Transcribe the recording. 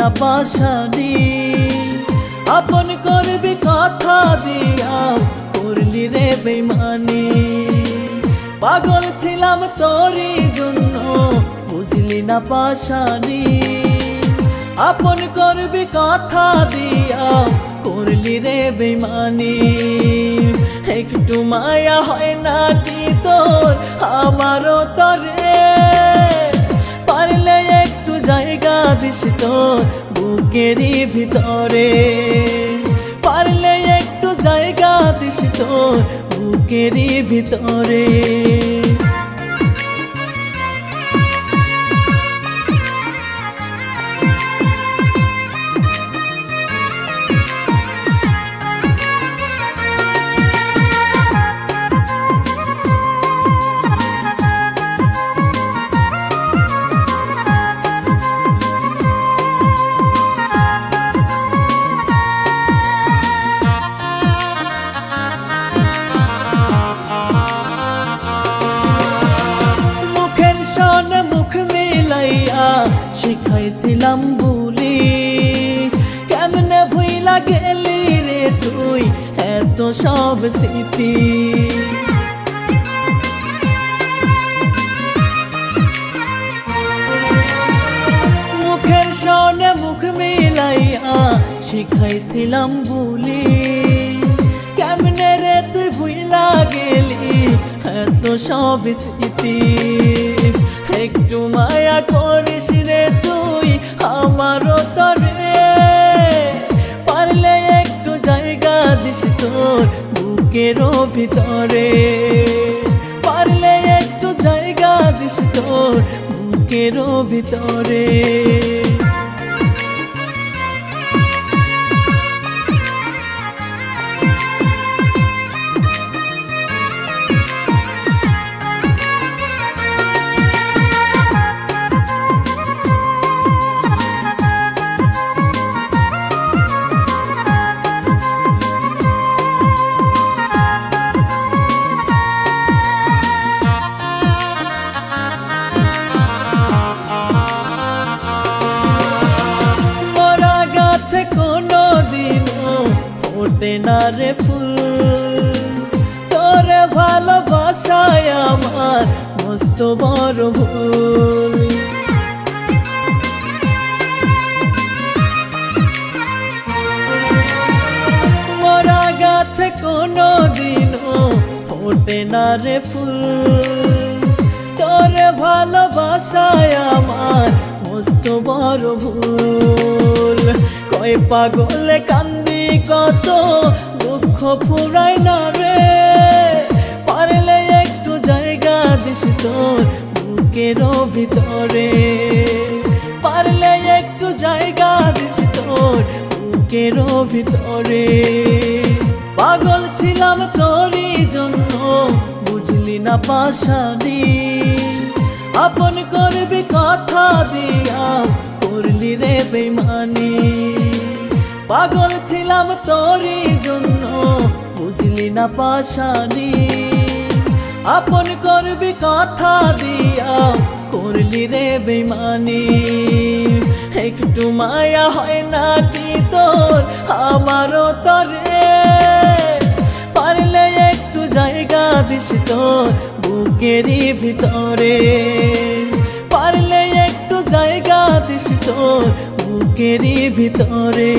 না পাশানি। আপন করবি কথা দিয়া করলি রে বেইমানি। পাগল ছিলাম তোরই জন্য বুঝলি না পাশানি। আপন করবি কথা দিয়া করলি রে বেইমানি। একটু মায়া হয় না কি তোর আমারও তরে? পারলে একটু জায়গা দিস তোর বুকেরই ভিতরে। পারলে একটু জায়গা দিস তোর বুকেরই ভিতরে। মুখ মিলাইয়া শিখাইছিলাম বুলি, কেমনে ভুইলা গেলি রে তুই এত সব স্মৃতি। মুখের সনে মুখ মিলাইয়া শিখাইছিলাম বুলি, কেমনে রে তুই ভুইলা গেলি এত সব স্মৃতি। একটু মায়া করিস রে তুই আমারও তরে। পারলে একটু জায়গা দিস তোর বুকেরও ভিতরে। পারলে একটু জায়গা দিস তোর বুকেরও ভিতরে। কোনো দিনও ওঠে না রে ফুল, তোরে ভালোবাসায় আমার মস্ত বড় ভুল। মরা গাছে কোনো দিনও ওঠে না রে ফুল, তোরে ভালোবাসায় আমার মস্ত বড় ভুল। কয় পাগলে কান্দি কত দুঃখ ফুরায় না রে। পারলে একটু জায়গা দিস তোর বুকেরও ভিতরে। পারলে একটু জায়গা দিস তোর বুকেরও ভিতরে। পাগল ছিলাম তোরই জন্য বুঝলি না পাশানি। আপন করবি কথা দিয়া করলি রে বেইমানি। পাগল ছিলাম তোরই জন্য বুঝলি না পাশানি। আপন করবি কথা দিয়া করলি রে বেইমানি। একটু মায়া হয় না কি তোর আমারও তরে? পারলে একটু জায়গা দিস তোর বুকেরই ভিতরে। পারলে একটু জায়গা দিস তোর বুকেরই ভিতরে।